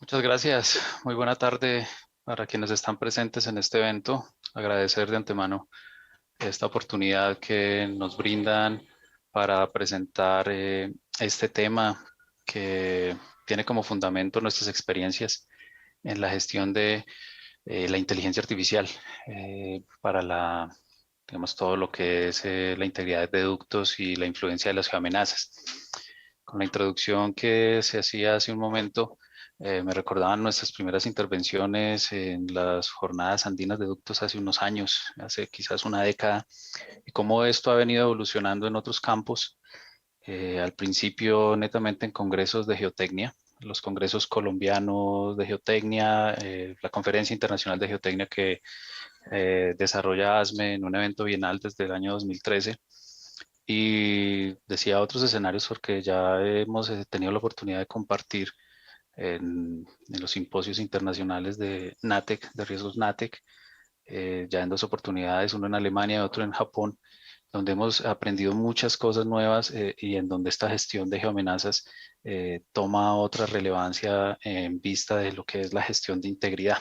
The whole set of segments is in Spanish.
Muchas gracias. Muy buena tarde para quienes están presentes en este evento. Agradecer de antemano esta oportunidad que nos brindan para presentar este tema que tiene como fundamento nuestras experiencias en la gestión de la inteligencia artificial para digamos, todo lo que es la integridad de ductos y la influencia de las geoamenazas. Con la introducción que se hacía hace un momento, me recordaban nuestras primeras intervenciones en las jornadas andinas de ductos hace unos años, hace quizás una década, y cómo esto ha venido evolucionando en otros campos. Al principio, netamente en congresos de geotecnia, los congresos colombianos de geotecnia, la Conferencia Internacional de Geotecnia que desarrolla ASME en un evento bienal desde el año 2013. Y decía otros escenarios porque ya hemos tenido la oportunidad de compartir en los simposios internacionales de NATEC, de riesgos NATEC, ya en dos oportunidades, uno en Alemania y otro en Japón, donde hemos aprendido muchas cosas nuevas y en donde esta gestión de geoamenazas toma otra relevancia en vista de lo que es la gestión de integridad.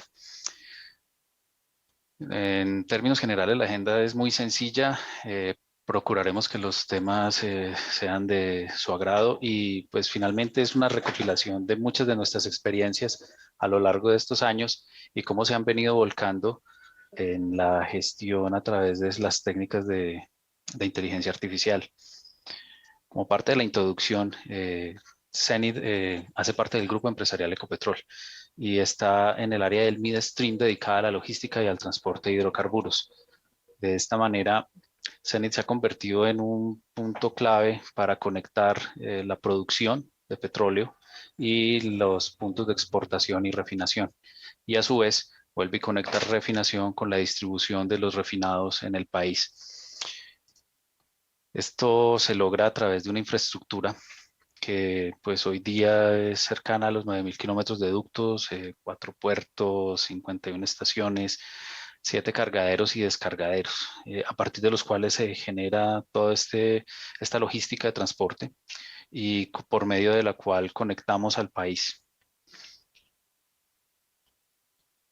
En términos generales, la agenda es muy sencilla. Procuraremos que los temas sean de su agrado y pues finalmente es una recopilación de muchas de nuestras experiencias a lo largo de estos años y cómo se han venido volcando en la gestión a través de las técnicas de inteligencia artificial. Como parte de la introducción, Zenith hace parte del grupo empresarial Ecopetrol y está en el área del midstream dedicada a la logística y al transporte de hidrocarburos. De esta manera, Zenith se ha convertido en un punto clave para conectar la producción de petróleo y los puntos de exportación y refinación. Y a su vez, vuelve y conecta refinación con la distribución de los refinados en el país. Esto se logra a través de una infraestructura que pues hoy día es cercana a los 9.000 kilómetros de ductos, 4 puertos, 51 estaciones, 7 cargaderos y descargaderos, a partir de los cuales se genera toda esta logística de transporte y por medio de la cual conectamos al país.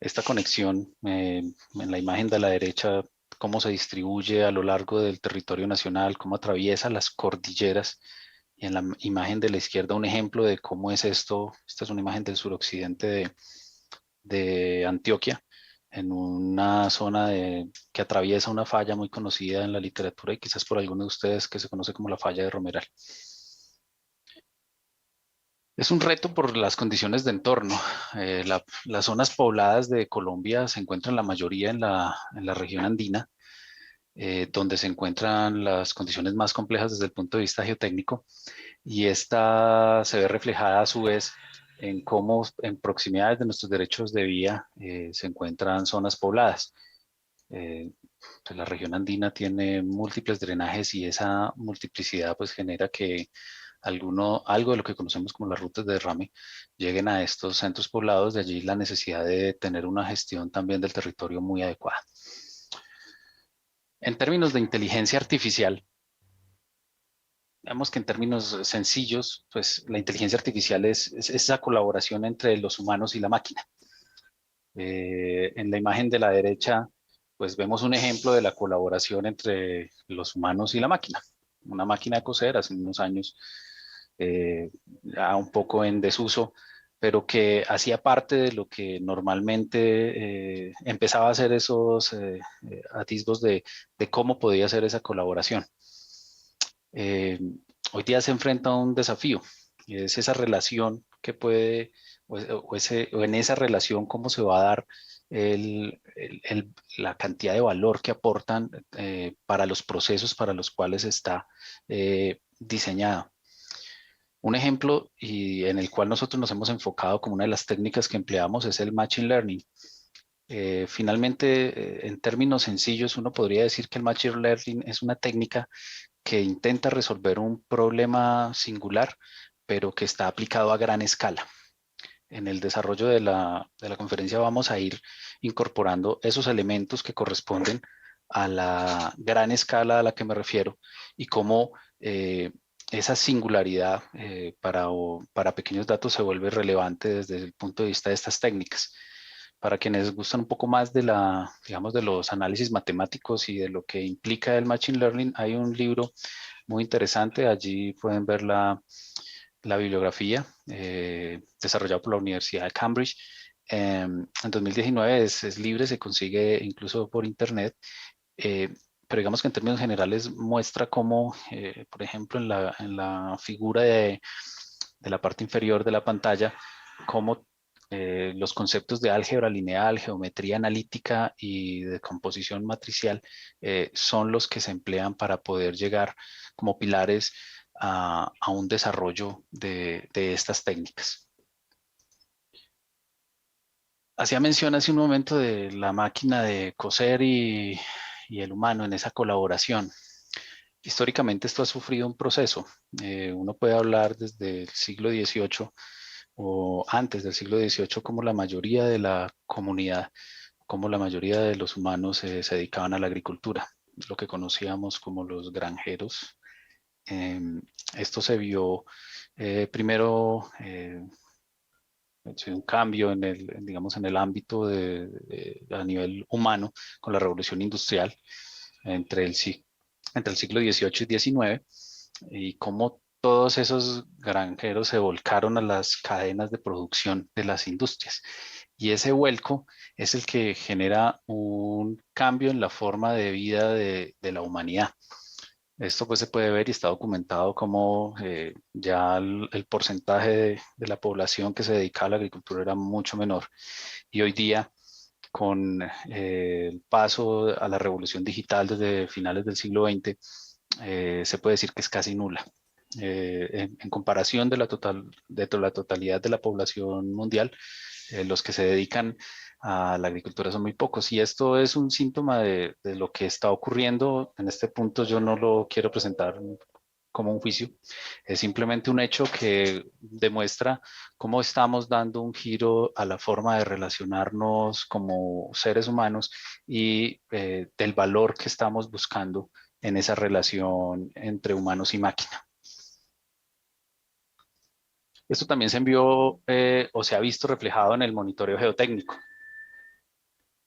Esta conexión, en la imagen de la derecha, cómo se distribuye a lo largo del territorio nacional, cómo atraviesa las cordilleras. Y en la imagen de la izquierda, un ejemplo de cómo es esto. Esta es una imagen del suroccidente de Antioquia, en una zona que atraviesa una falla muy conocida en la literatura y quizás por algunos de ustedes que se conoce como la falla de Romeral. Es un reto por las condiciones de entorno. Las zonas pobladas de Colombia se encuentran la mayoría en la región andina, donde se encuentran las condiciones más complejas desde el punto de vista geotécnico, y esta se ve reflejada a su vez en cómo en proximidades de nuestros derechos de vía se encuentran zonas pobladas. Pues la región andina tiene múltiples drenajes y esa multiplicidad pues genera que algo de lo que conocemos como las rutas de derrame lleguen a estos centros poblados, de allí la necesidad de tener una gestión también del territorio muy adecuada. En términos de inteligencia artificial, digamos que en términos sencillos, pues la inteligencia artificial es esa colaboración entre los humanos y la máquina. En la imagen de la derecha, pues vemos un ejemplo de la colaboración entre los humanos y la máquina. Una máquina de coser hace unos años, ya un poco en desuso, pero que hacía parte de lo que normalmente empezaba a hacer esos atisbos de cómo podía ser esa colaboración. Eh, Hoy día se enfrenta a un desafío, y es esa relación que puede, o en esa relación, cómo se va a dar la cantidad de valor que aportan para los procesos para los cuales está diseñada. Un ejemplo y en el cual nosotros nos hemos enfocado como una de las técnicas que empleamos es el Machine Learning. Finalmente, en términos sencillos, uno podría decir que el Machine Learning es una técnica que intenta resolver un problema singular, pero que está aplicado a gran escala. En el desarrollo de la conferencia vamos a ir incorporando esos elementos que corresponden a la gran escala a la que me refiero y cómo esa singularidad para pequeños datos se vuelve relevante desde el punto de vista de estas técnicas. Para quienes gustan un poco más de digamos, de los análisis matemáticos y de lo que implica el Machine Learning, hay un libro muy interesante. Allí pueden ver la bibliografía desarrollado por la Universidad de Cambridge. En 2019 es libre, se consigue incluso por internet, eh, pero digamos que en términos generales muestra cómo, por ejemplo, en la figura de la parte inferior de la pantalla, cómo los conceptos de álgebra lineal, geometría analítica y de composición matricial son los que se emplean para poder llegar como pilares a un desarrollo de estas técnicas. Hacía mención hace un momento de la máquina de coser y el humano en esa colaboración. Históricamente esto ha sufrido un proceso. Uno puede hablar desde el siglo XVIII o antes del siglo XVIII como la mayoría de la comunidad, como la mayoría de los humanos se dedicaban a la agricultura, lo que conocíamos como los granjeros. Eh, Esto se vio primero un cambio en digamos, en el ámbito a nivel humano con la revolución industrial entre entre el siglo XVIII y XIX y cómo todos esos granjeros se volcaron a las cadenas de producción de las industrias. Y ese vuelco es el que genera un cambio en la forma de vida de la humanidad. Esto pues se puede ver y está documentado como ya el porcentaje de la población que se dedicaba a la agricultura era mucho menor. Y hoy día, con el paso a la revolución digital desde finales del siglo XX, se puede decir que es casi nula. En comparación de la totalidad de la población mundial, los que se dedican a la agricultura son muy pocos y esto es un síntoma de lo que está ocurriendo. En este punto yo no lo quiero presentar como un juicio, es simplemente un hecho que demuestra cómo estamos dando un giro a la forma de relacionarnos como seres humanos y del valor que estamos buscando en esa relación entre humanos y máquina. Esto también se envió o se ha visto reflejado en el monitoreo geotécnico.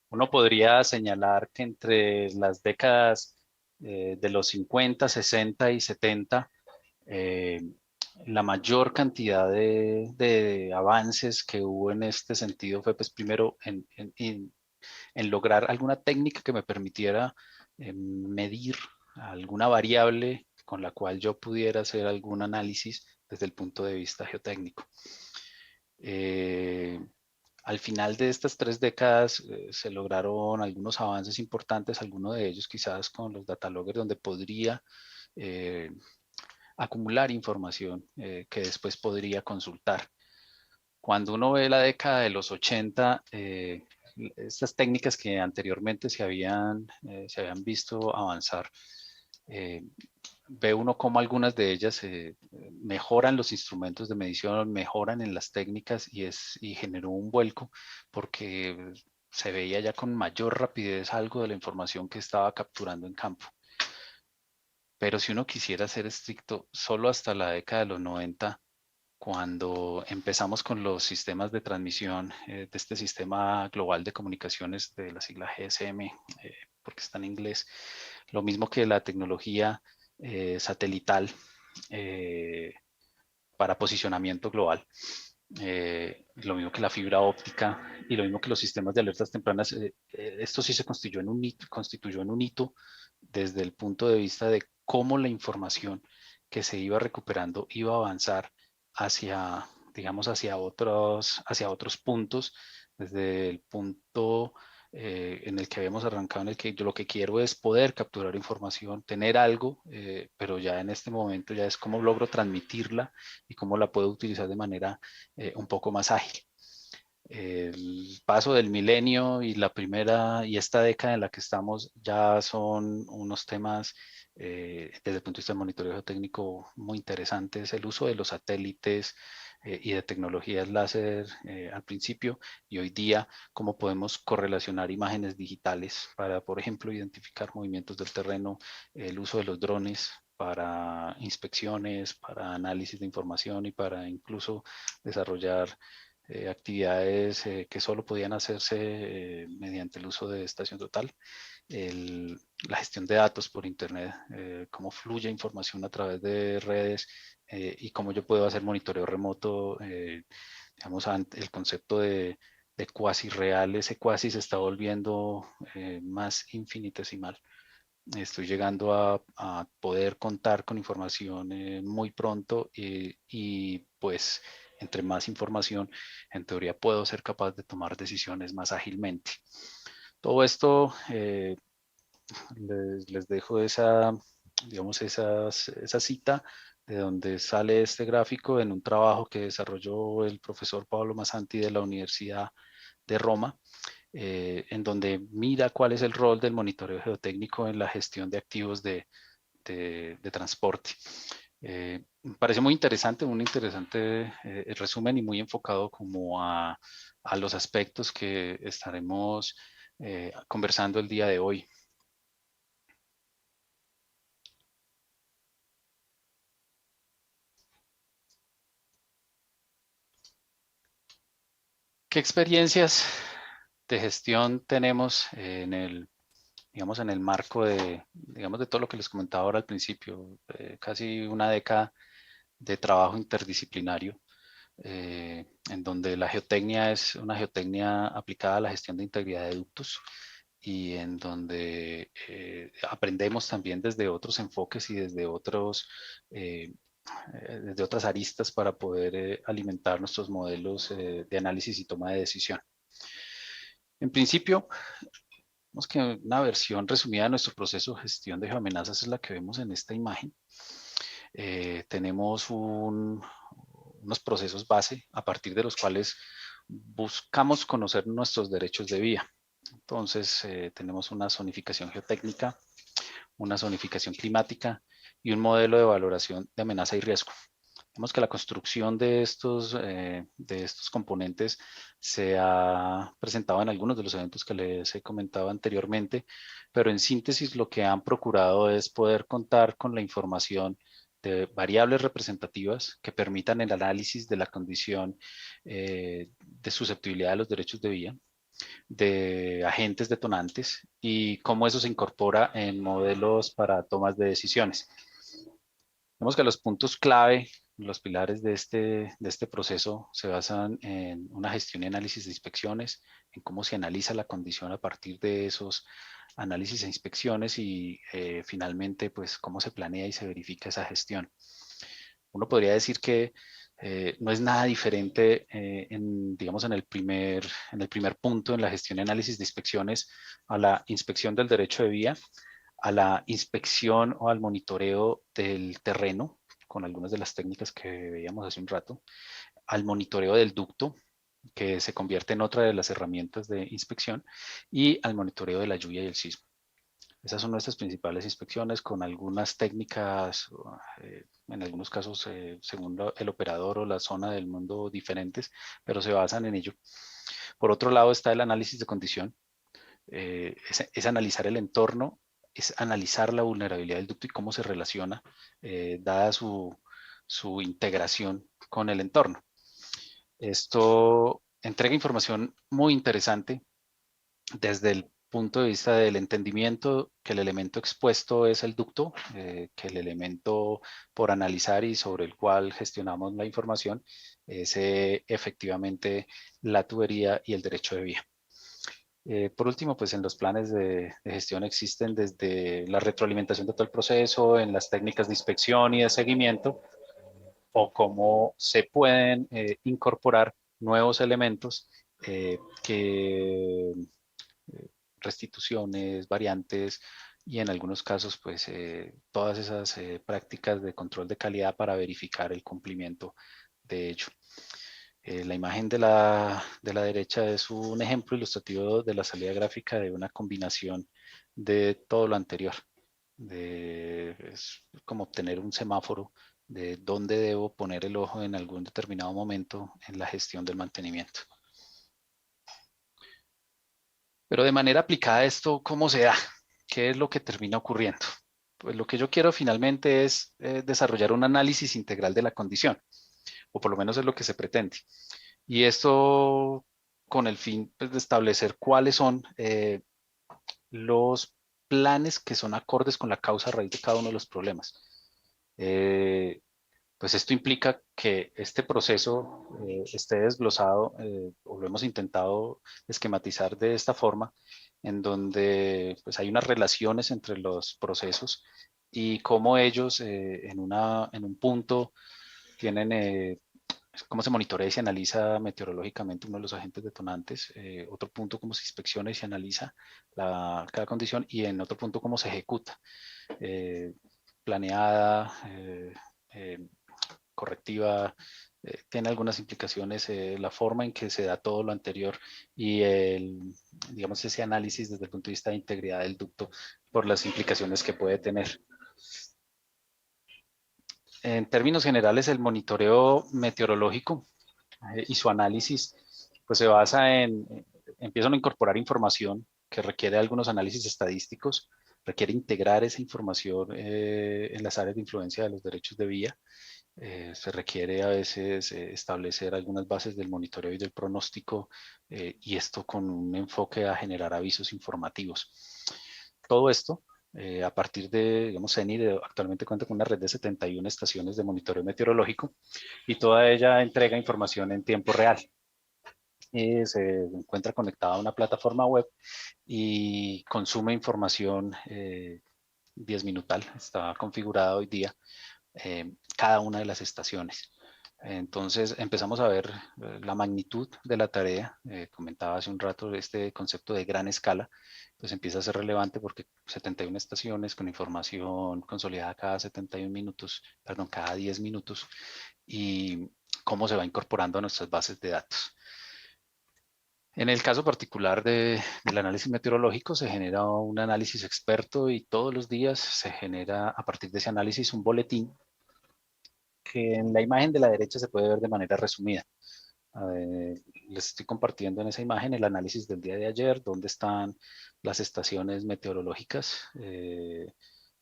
Uno podría señalar que entre las décadas de los 50, 60 y 70, eh, la mayor cantidad de avances que hubo en este sentido fue pues primero en lograr alguna técnica que me permitiera medir alguna variable con la cual yo pudiera hacer algún análisis desde el punto de vista geotécnico. Eh, Al final de estas 3 décadas se lograron algunos avances importantes, algunos de ellos quizás con los data loggers, donde podría eh, acumular información que después podría consultar. Cuando uno ve la década de los 80, estas técnicas que anteriormente se habían visto avanzar, eh, ve uno cómo algunas de ellas mejoran los instrumentos de medición, mejoran en las técnicas y generó un vuelco porque se veía ya con mayor rapidez algo de la información que estaba capturando en campo. Pero si uno quisiera ser estricto, solo hasta la década de los 90, cuando empezamos con los sistemas de transmisión de este sistema global de comunicaciones de la sigla GSM, porque está en inglés, lo mismo que la tecnología satelital eh, para posicionamiento global, lo mismo que la fibra óptica y lo mismo que los sistemas de alertas tempranas, esto sí se constituyó en un hito desde el punto de vista de cómo la información que se iba recuperando iba a avanzar hacia, digamos, hacia otros puntos, desde el punto en el que habíamos arrancado, en el que yo lo que quiero es poder capturar información, tener algo, pero ya en este momento ya es cómo logro transmitirla y cómo la puedo utilizar de manera un poco más ágil. El paso del milenio y la primera y esta década en la que estamos ya son unos temas desde el punto de vista del monitoreo geotécnico muy interesantes. El uso de los satélites y de tecnologías láser al principio y hoy día cómo podemos correlacionar imágenes digitales para, por ejemplo, identificar movimientos del terreno, el uso de los drones para inspecciones, para análisis de información y para incluso desarrollar actividades que solo podían hacerse mediante el uso de estación total. La gestión de datos por Internet, cómo fluye información a través de redes y cómo yo puedo hacer monitoreo remoto, digamos, el concepto de cuasi real, ese cuasi se está volviendo más infinitesimal. Estoy llegando a poder contar con información muy pronto y pues entre más información, en teoría puedo ser capaz de tomar decisiones más ágilmente. Todo esto les dejo esa, digamos, esa cita de donde sale este gráfico en un trabajo que desarrolló el profesor Pablo Masanti de la Universidad de Roma, en donde mira cuál es el rol del monitoreo geotécnico en la gestión de activos de transporte. Me parece muy interesante, un interesante resumen y muy enfocado como a los aspectos que estaremos conversando el día de hoy. ¿Qué experiencias de gestión tenemos digamos, en el marco digamos, de todo lo que les comentaba ahora al principio? Casi una década de trabajo interdisciplinario, en donde la geotecnia es una geotecnia aplicada a la gestión de integridad de ductos y en donde aprendemos también desde otros enfoques y desde otras aristas para poder alimentar nuestros modelos de análisis y toma de decisión. En principio, vemos que una versión resumida de nuestro proceso de gestión de geoamenazas es la que vemos en esta imagen. Tenemos unos procesos base a partir de los cuales buscamos conocer nuestros derechos de vía. Entonces, tenemos una zonificación geotécnica, una zonificación climática y un modelo de valoración de amenaza y riesgo. Vemos que la construcción de estos componentes se ha presentado en algunos de los eventos que les he comentado anteriormente, pero en síntesis lo que han procurado es poder contar con la información de variables representativas que permitan el análisis de la condición de susceptibilidad de los derechos de vía, de agentes detonantes y cómo eso se incorpora en modelos para tomas de decisiones. Vemos que los puntos clave, los pilares de este proceso se basan en una gestión y análisis de inspecciones, en cómo se analiza la condición a partir de esos análisis e inspecciones y finalmente pues cómo se planea y se verifica esa gestión. Uno podría decir que no es nada diferente digamos, en en el primer punto en la gestión y análisis de inspecciones a la inspección del derecho de vía, a la inspección o al monitoreo del terreno, con algunas de las técnicas que veíamos hace un rato, al monitoreo del ducto, que se convierte en otra de las herramientas de inspección, y al monitoreo de la lluvia y el sismo. Esas son nuestras principales inspecciones con algunas técnicas, en algunos casos según el operador o la zona del mundo diferentes, pero se basan en ello. Por otro lado está el análisis de condición, es analizar el entorno, es analizar la vulnerabilidad del ducto y cómo se relaciona, dada su integración con el entorno. Esto entrega información muy interesante desde el punto de vista del entendimiento que el elemento expuesto es el ducto, que el elemento por analizar y sobre el cual gestionamos la información es efectivamente la tubería y el derecho de vía. Por último, pues en los planes de gestión existen desde la retroalimentación de todo el proceso, en las técnicas de inspección y de seguimiento, o cómo se pueden incorporar nuevos elementos que restituciones, variantes y en algunos casos pues todas esas prácticas de control de calidad para verificar el cumplimiento de ello. La imagen de la derecha es un ejemplo ilustrativo de la salida gráfica de una combinación de todo lo anterior. Es como obtener un semáforo de dónde debo poner el ojo en algún determinado momento en la gestión del mantenimiento. Pero de manera aplicada esto, ¿cómo se da? ¿Qué es lo que termina ocurriendo? pues lo que yo quiero finalmente es desarrollar un análisis integral de la condición, o por lo menos es lo que se pretende. Y esto con el fin pues, de establecer cuáles son los planes que son acordes con la causa raíz de cada uno de los problemas. Eh, pues esto implica que este proceso esté desglosado, o lo hemos intentado esquematizar de esta forma, en donde pues, hay unas relaciones entre los procesos y cómo ellos en un punto tienen cómo se monitorea y se analiza meteorológicamente uno de los agentes detonantes, otro punto cómo se inspecciona y se analiza cada condición y en otro punto cómo se ejecuta, eh, planeada, eh, correctiva, tiene algunas implicaciones la forma en que se da todo lo anterior y digamos, ese análisis desde el punto de vista de integridad del ducto por las implicaciones que puede tener. En términos generales, el monitoreo meteorológico y su análisis pues se basa empiezan a incorporar información que requiere algunos análisis estadísticos, requiere integrar esa información en las áreas de influencia de los derechos de vía. Se requiere a veces establecer algunas bases del monitoreo y del pronóstico y esto con un enfoque a generar avisos informativos. Todo esto a partir de, digamos, CENI actualmente cuenta con una red de 71 estaciones de monitoreo meteorológico y toda ella entrega información en tiempo real. Se encuentra conectada a una plataforma web y consume información 10 minutal. Está configurada hoy día cada una de las estaciones. Entonces empezamos a ver la magnitud de la tarea. Comentaba hace un rato este concepto de gran escala, pues empieza a ser relevante porque 71 estaciones con información consolidada cada 71 minutos, perdón, cada 10 minutos y cómo se va incorporando a nuestras bases de datos. En el caso particular del análisis meteorológico se genera un análisis experto y todos los días se genera a partir de ese análisis un boletín que en la imagen de la derecha se puede ver de manera resumida. Les estoy compartiendo en esa imagen el análisis del día de ayer, donde están las estaciones meteorológicas,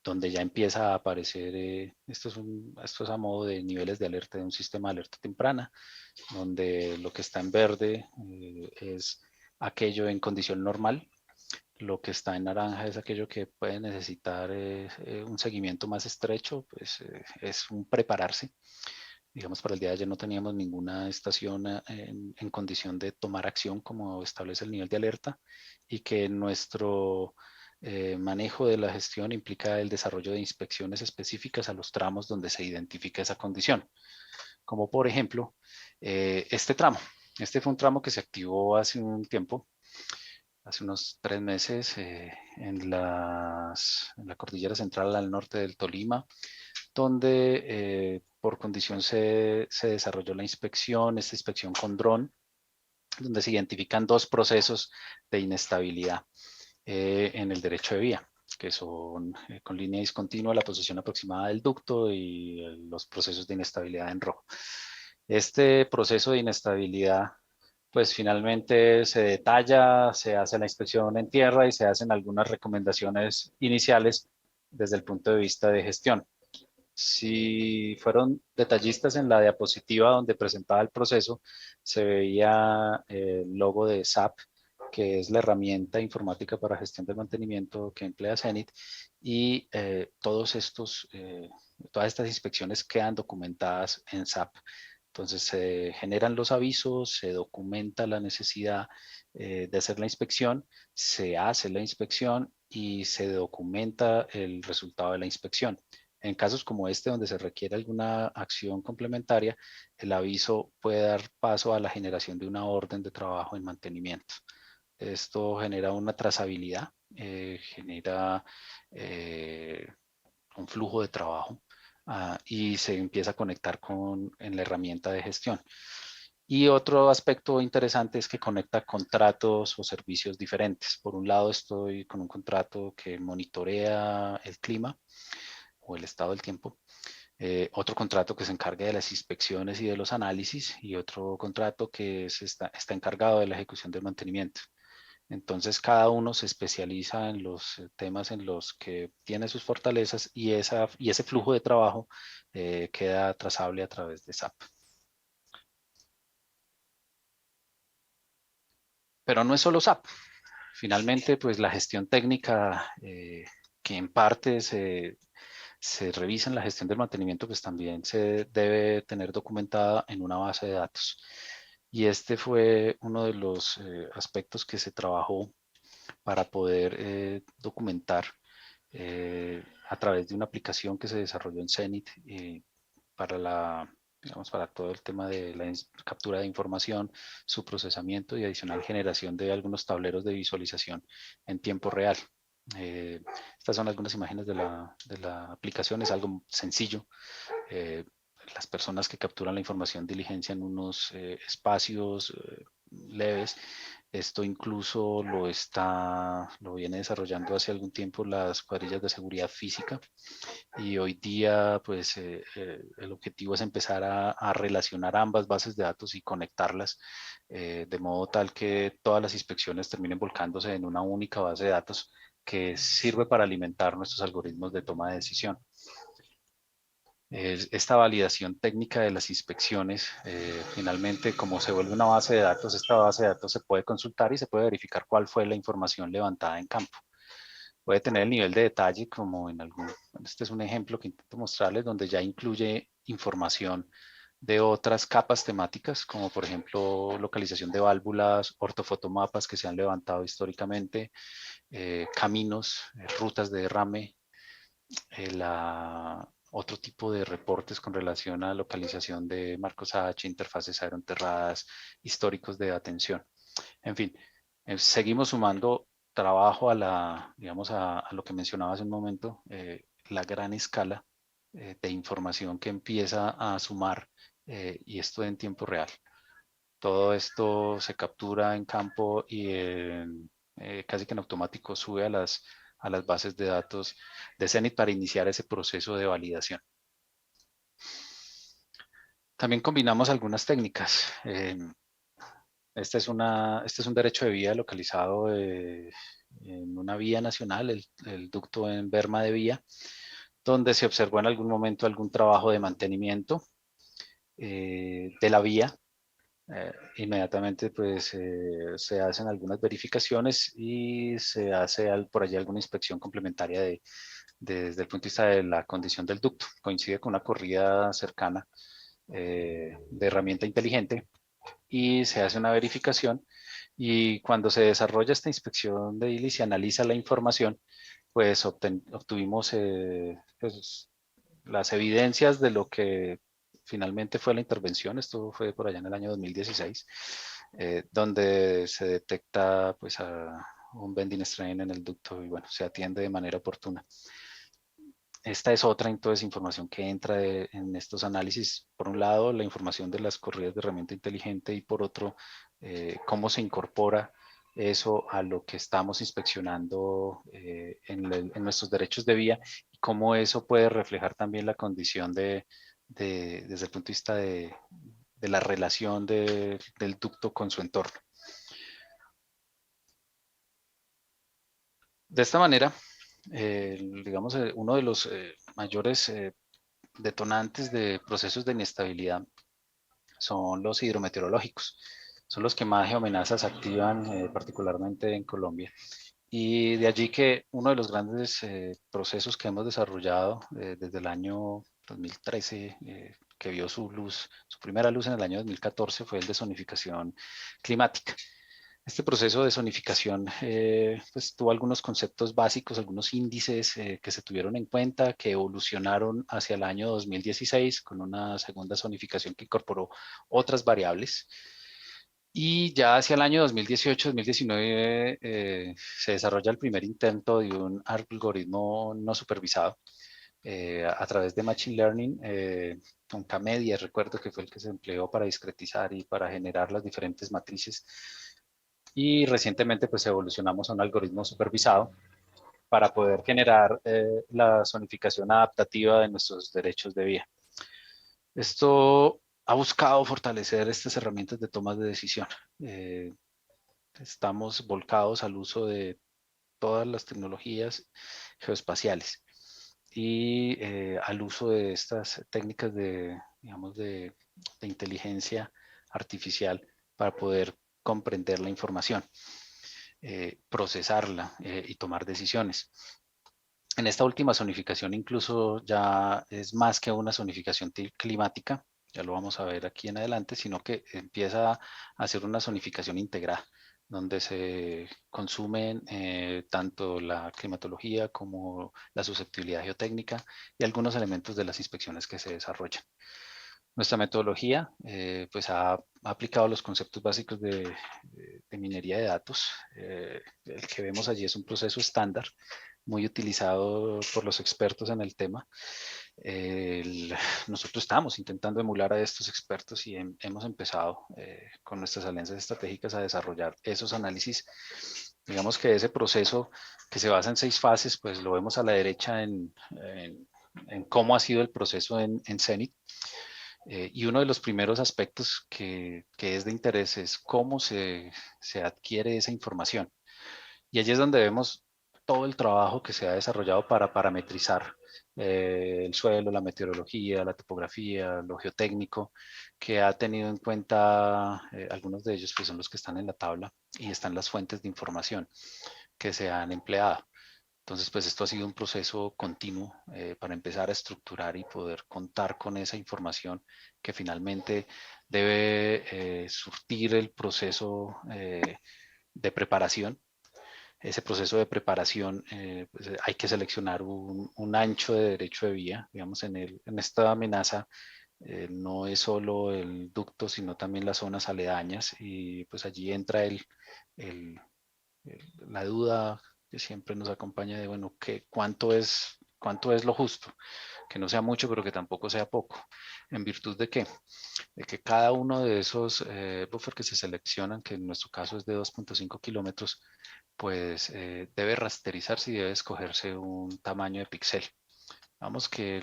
donde ya empieza a aparecer, esto es a modo de niveles de alerta de un sistema de alerta temprana, donde lo que está en verde es aquello en condición normal, lo que está en naranja es aquello que puede necesitar un seguimiento más estrecho, pues es un prepararse. Digamos, para el día de ayer no teníamos ninguna estación en condición de tomar acción como establece el nivel de alerta y que nuestro manejo de la gestión implica el desarrollo de inspecciones específicas a los tramos donde se identifica esa condición. Como por ejemplo, este tramo. Este fue un tramo que se activó hace un tiempo, hace unos 3 meses, en la cordillera central al norte del Tolima, donde por condición se desarrolló la inspección, esta inspección con dron, donde se identifican dos procesos de inestabilidad en el derecho de vía, que son con línea discontinua, la posición aproximada del ducto y los procesos de inestabilidad en rojo. Este proceso de inestabilidad pues finalmente se detalla, se hace la inspección en tierra y se hacen algunas recomendaciones iniciales desde el punto de vista de gestión. Si fueron detallistas en la diapositiva donde presentaba el proceso, se veía el logo de SAP, que es la herramienta informática para gestión del mantenimiento que emplea Zenit, y todas estas inspecciones quedan documentadas en SAP. Entonces se generan los avisos, se documenta la necesidad de hacer la inspección, se hace la inspección y se documenta el resultado de la inspección. En casos como este, donde se requiere alguna acción complementaria, el aviso puede dar paso a la generación de una orden de trabajo en mantenimiento. Esto genera una trazabilidad, genera eh, un flujo de trabajo y se empieza a conectar en la herramienta de gestión. Y otro aspecto interesante es que conecta contratos o servicios diferentes. Por un lado, estoy con un contrato que monitorea el clima o el estado del tiempo, otro contrato que se encarga de las inspecciones y de los análisis y otro contrato que está encargado de la ejecución del mantenimiento. Entonces cada uno se especializa en los temas en los que tiene sus fortalezas y ese flujo de trabajo queda trazable a través de SAP. Pero no es solo SAP. Finalmente, pues la gestión técnica, que en parte se revisa en la gestión del mantenimiento, pues también se debe tener documentada en una base de datos. Y este fue uno de los aspectos que se trabajó para poder documentar a través de una aplicación que se desarrolló en Zenith para digamos, para todo el tema de la captura de información, su procesamiento y adicional generación de algunos tableros de visualización en tiempo real. Eh, Estas son algunas imágenes de la aplicación, es algo sencillo. Eh, las personas que capturan la información diligencian unos espacios leves. Esto incluso lo viene desarrollando hace algún tiempo las cuadrillas de seguridad física y hoy día pues el objetivo es empezar a relacionar ambas bases de datos y conectarlas de modo tal que todas las inspecciones terminen volcándose en una única base de datos que sirve para alimentar nuestros algoritmos de toma de decisión. Esta validación técnica de las inspecciones, finalmente, como se vuelve una base de datos, esta base de datos se puede consultar y se puede verificar cuál fue la información levantada en campo. Puede tener el nivel de detalle como este es un ejemplo que intento mostrarles donde ya incluye información de otras capas temáticas, como por ejemplo localización de válvulas, ortofotomapas que se han levantado históricamente, caminos, rutas de derrame, otro tipo de reportes con relación a localización de marcos H, interfaces aeroenterradas, históricos de atención. En fin, seguimos sumando trabajo digamos, a lo que mencionaba hace un momento, la gran escala de información que empieza a sumar y esto en tiempo real. Todo esto se captura en campo y casi que en automático sube a las bases de datos de Zenith para iniciar ese proceso de validación. También combinamos algunas técnicas. Este es un derecho de vía localizado en una vía nacional, el ducto en Berma de Vía, donde se observó en algún momento algún trabajo de mantenimiento de la vía. Inmediatamente pues se hacen algunas verificaciones y se hace por allí alguna inspección complementaria desde el punto de vista de la condición del ducto. Coincide con una corrida cercana de herramienta inteligente y se hace una verificación y cuando se desarrolla esta inspección de edil y se analiza la información, pues obtuvimos pues, las evidencias de lo que finalmente fue la intervención. Esto fue por allá en el año 2016, donde se detecta pues un bending strain en el ducto y bueno, se atiende de manera oportuna. Esta es otra entonces información que entra en estos análisis. Por un lado, la información de las corridas de herramienta inteligente y por otro, cómo se incorpora eso a lo que estamos inspeccionando en nuestros derechos de vía y cómo eso puede reflejar también la condición desde el punto de vista de la relación del ducto con su entorno. De esta manera, digamos, uno de los mayores detonantes de procesos de inestabilidad son los hidrometeorológicos. Son los que más geoamenazas activan, particularmente en Colombia. Y de allí que uno de los grandes procesos que hemos desarrollado desde el año 2013, que vio su primera luz en el año 2014, fue el de zonificación climática. Este proceso de zonificación pues, tuvo algunos conceptos básicos, algunos índices que se tuvieron en cuenta, que evolucionaron hacia el año 2016 con una segunda zonificación que incorporó otras variables. Y ya hacia el año 2018-2019 se desarrolla el primer intento de un algoritmo no supervisado a través de Machine Learning, con K-media, recuerdo que fue el que se empleó para discretizar y para generar las diferentes matrices y recientemente pues evolucionamos a un algoritmo supervisado para poder generar la zonificación adaptativa de nuestros derechos de vía. Esto ha buscado fortalecer estas herramientas de toma de decisión. estamos volcados al uso de todas las tecnologías geoespaciales y al uso de estas técnicas de, digamos, de inteligencia artificial para poder comprender la información, procesarla y tomar decisiones. En esta última zonificación incluso ya es más que una zonificación climática, ya lo vamos a ver aquí en adelante, sino que empieza a ser una zonificación integrada, donde se consumen tanto la climatología como la susceptibilidad geotécnica y algunos elementos de las inspecciones que se desarrollan. Nuestra metodología pues ha aplicado los conceptos básicos de minería de datos. El que vemos allí es un proceso estándar muy utilizado por los expertos en el tema. Nosotros estamos intentando emular a estos expertos y hemos empezado con nuestras alianzas estratégicas a desarrollar esos análisis. Digamos que ese proceso que se basa en 6 fases, pues lo vemos a la derecha en cómo ha sido el proceso en Zenit. Y uno de los primeros aspectos que es de interés es cómo se adquiere esa información. Y allí es donde vemos todo el trabajo que se ha desarrollado para parametrizar el suelo, la meteorología, la topografía, lo geotécnico, que ha tenido en cuenta algunos de ellos, pues son los que están en la tabla y están las fuentes de información que se han empleado. Entonces, pues esto ha sido un proceso continuo para empezar a estructurar y poder contar con esa información que finalmente debe surtir el proceso de preparación. Ese proceso de preparación, pues hay que seleccionar un ancho de derecho de vía. Digamos, en esta amenaza no es solo el ducto, sino también las zonas aledañas y pues allí entra el, la duda que siempre nos acompaña de, bueno, cuánto es lo justo, que no sea mucho, pero que tampoco sea poco. ¿En virtud de qué? De que cada uno de esos buffer que se seleccionan, que en nuestro caso es de 2.5 kilómetros, pues debe rasterizarse y debe escogerse un tamaño de píxel. Vamos que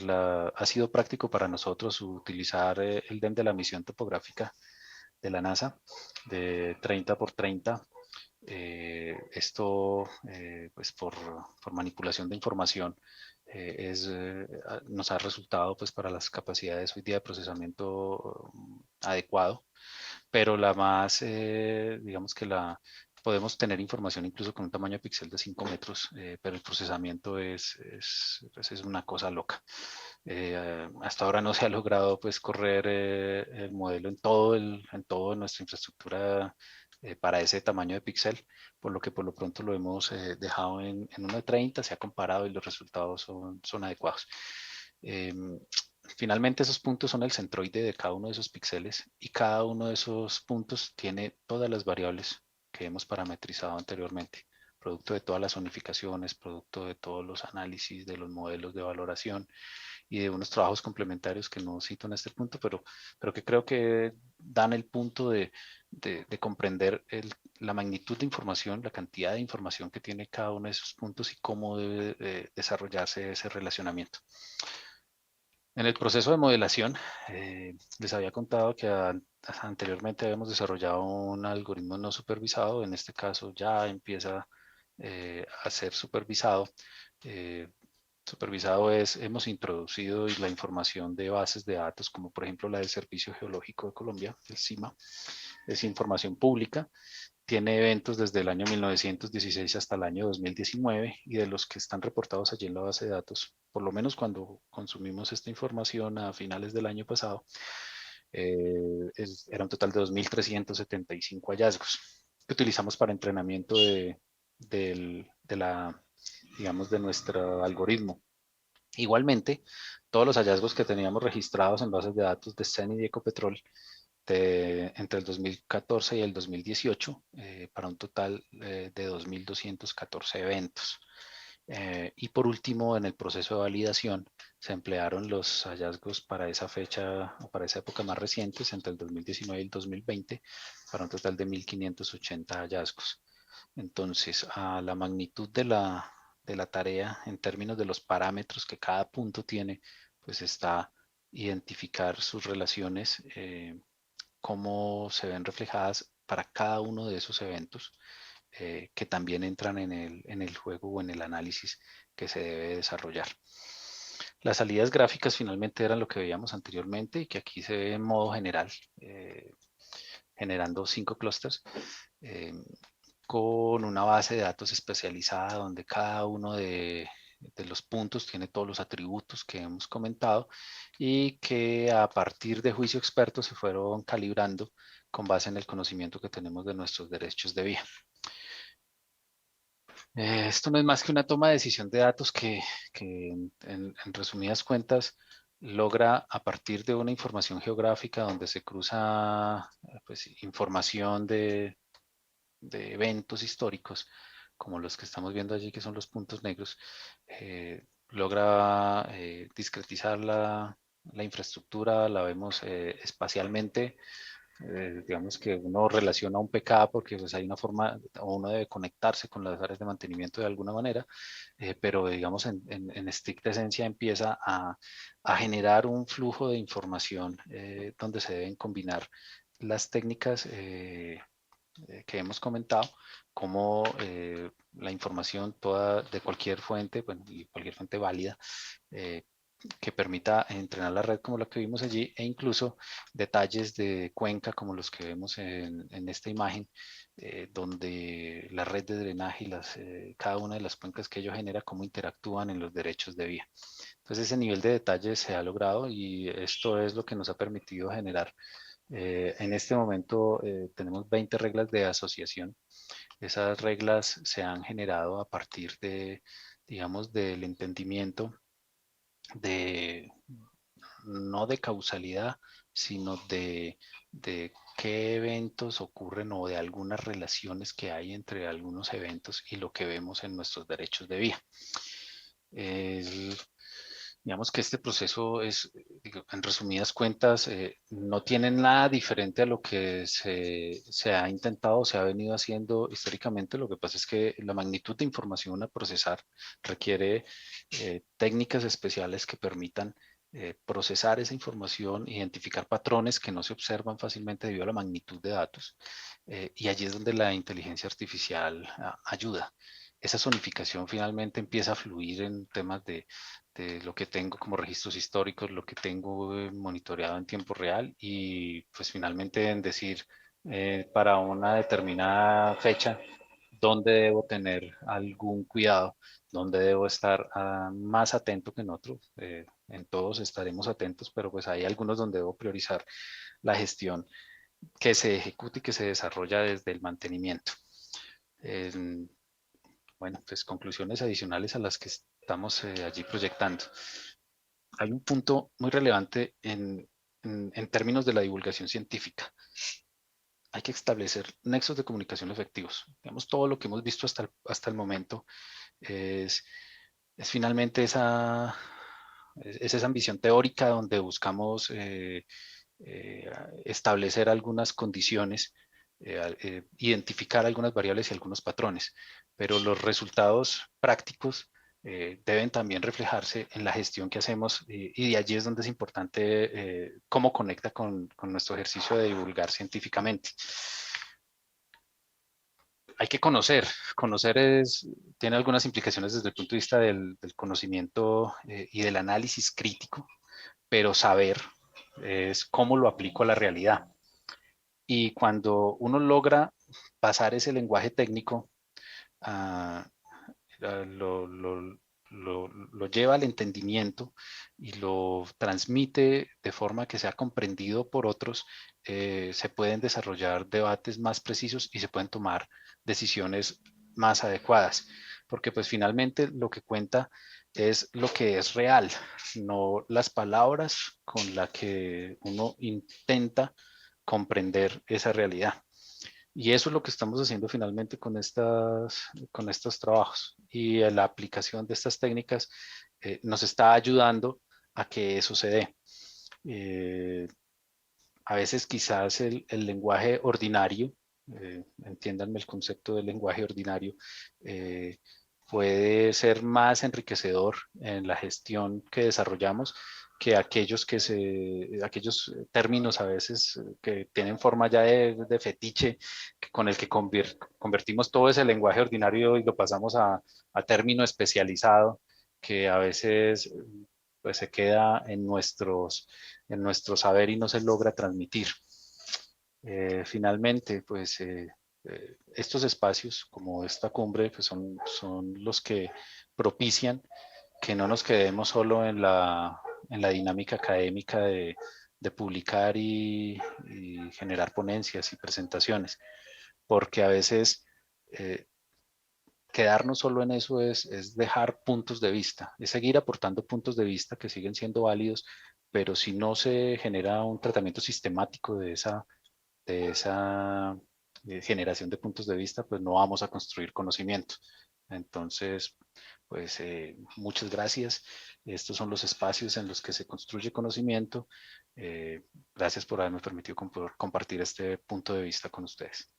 ha sido práctico para nosotros utilizar el DEM de la misión topográfica de la NASA de 30 por 30. Esto, pues por manipulación de información, nos ha resultado pues para las capacidades hoy día de procesamiento adecuado, pero digamos que podemos tener información incluso con un tamaño de píxel de 5 metros, pero el procesamiento pues es una cosa loca. Hasta ahora no se ha logrado pues correr el modelo en toda nuestra infraestructura para ese tamaño de píxel, por lo que por lo pronto lo hemos dejado en 1 de 30, se ha comparado y los resultados son adecuados. Finalmente esos puntos son el centroide de cada uno de esos píxeles y cada uno de esos puntos tiene todas las variables que hemos parametrizado anteriormente, producto de todas las zonificaciones, producto de todos los análisis de los modelos de valoración y de unos trabajos complementarios que no cito en este punto, pero que creo que dan el punto de comprender la magnitud de información, la cantidad de información que tiene cada uno de esos puntos y cómo debe desarrollarse ese relacionamiento. En el proceso de modelación, les había contado que anteriormente habíamos desarrollado un algoritmo no supervisado. En este caso ya empieza a ser supervisado. Eh, Supervisado hemos introducido la información de bases de datos, como por ejemplo la del Servicio Geológico de Colombia, el CIMA. Es información pública, tiene eventos desde el año 1916 hasta el año 2019 y de los que están reportados allí en la base de datos, por lo menos cuando consumimos esta información a finales del año pasado, era un total de 2.375 hallazgos que utilizamos para entrenamiento digamos, de nuestro algoritmo. Igualmente, todos los hallazgos que teníamos registrados en bases de datos de CEN y de Ecopetrol entre el 2014 y el 2018, para un total de 2.214 eventos. Y por último, en el proceso de validación, se emplearon los hallazgos para esa fecha o para esa época más recientes, entre el 2019 y el 2020, para un total de 1.580 hallazgos. Entonces, a la magnitud de la tarea en términos de los parámetros que cada punto tiene, pues está identificar sus relaciones, cómo se ven reflejadas para cada uno de esos eventos que también entran en el juego o en el análisis que se debe desarrollar. Las salidas gráficas finalmente eran lo que veíamos anteriormente y que aquí se ve en modo general, generando 5 clústeres con una base de datos especializada donde cada uno de los puntos tiene todos los atributos que hemos comentado y que a partir de juicio experto se fueron calibrando con base en el conocimiento que tenemos de nuestros derechos de vía. Esto no es más que una toma de decisión de datos que en resumidas cuentas logra a partir de una información geográfica donde se cruza pues, información de eventos históricos, como los que estamos viendo allí, que son los puntos negros, logra discretizar la infraestructura, la vemos espacialmente. Digamos que uno relaciona un PK porque pues, hay una forma, o uno debe conectarse con las áreas de mantenimiento de alguna manera, pero digamos en estricta esencia empieza a generar un flujo de información donde se deben combinar las técnicas que hemos comentado, como la información toda de cualquier fuente, bueno, y cualquier fuente válida, que permita entrenar la red como la que vimos allí, e incluso detalles de cuenca como los que vemos en esta imagen, donde la red de drenaje y cada una de las cuencas que ello genera, cómo interactúan en los derechos de vía. Entonces ese nivel de detalle se ha logrado y esto es lo que nos ha permitido generar en este momento tenemos 20 reglas de asociación. Esas reglas se han generado a partir de, digamos, del entendimiento de, no de causalidad, sino de qué eventos ocurren o de algunas relaciones que hay entre algunos eventos y lo que vemos en nuestros derechos de vía. Digamos que este proceso es, en resumidas cuentas, no tiene nada diferente a lo que se ha intentado, se ha venido haciendo históricamente. Lo que pasa es que la magnitud de información a procesar requiere técnicas especiales que permitan procesar esa información, identificar patrones que no se observan fácilmente debido a la magnitud de datos. Y allí es donde la inteligencia artificial ayuda. Esa zonificación finalmente empieza a fluir en temas de lo que tengo como registros históricos, lo que tengo monitoreado en tiempo real y pues finalmente en decir para una determinada fecha dónde debo tener algún cuidado, dónde debo estar más atento que en otros. En todos estaremos atentos, pero pues hay algunos donde debo priorizar la gestión que se ejecuta y que se desarrolla desde el mantenimiento. Bueno, pues conclusiones adicionales a las que estamos allí proyectando. Hay un punto muy relevante en términos de la divulgación científica. Hay que establecer nexos de comunicación efectivos. Digamos, todo lo que hemos visto hasta el momento es, es finalmente esa ambición teórica donde buscamos establecer algunas condiciones, identificar algunas variables y algunos patrones, pero los resultados prácticos deben también reflejarse en la gestión que hacemos y de allí es donde es importante cómo conecta con nuestro ejercicio de divulgar científicamente. Hay que conocer, tiene algunas implicaciones desde el punto de vista del conocimiento y del análisis crítico, pero saber es cómo lo aplico a la realidad. Y cuando uno logra pasar ese lenguaje técnico, ah, lo lleva al entendimiento y lo transmite de forma que sea comprendido por otros, se pueden desarrollar debates más precisos y se pueden tomar decisiones más adecuadas. Porque pues finalmente lo que cuenta es lo que es real, no las palabras con las que uno intenta comprender esa realidad. Y eso es lo que estamos haciendo finalmente con estos trabajos. Y la aplicación de estas técnicas nos está ayudando a que eso se dé. Eh, a veces quizás el lenguaje ordinario, entiéndanme el concepto del lenguaje ordinario, eh, puede ser más enriquecedor en la gestión que desarrollamos, que aquellos términos a veces que tienen forma ya de fetiche, con el que convertimos todo ese lenguaje ordinario y lo pasamos a término especializado, que a veces pues se queda en nuestro saber y no se logra transmitir. Finalmente, pues estos espacios como esta cumbre pues son los que propician que no nos quedemos solo en la dinámica académica de publicar y generar ponencias y presentaciones, porque a veces eh, quedarnos solo en eso es dejar puntos de vista, es seguir aportando puntos de vista que siguen siendo válidos, pero si no se genera un tratamiento sistemático de esa generación de puntos de vista, pues no vamos a construir conocimiento. Entonces, pues muchas gracias. Estos son los espacios en los que se construye conocimiento. Gracias por haberme permitido compartir este punto de vista con ustedes.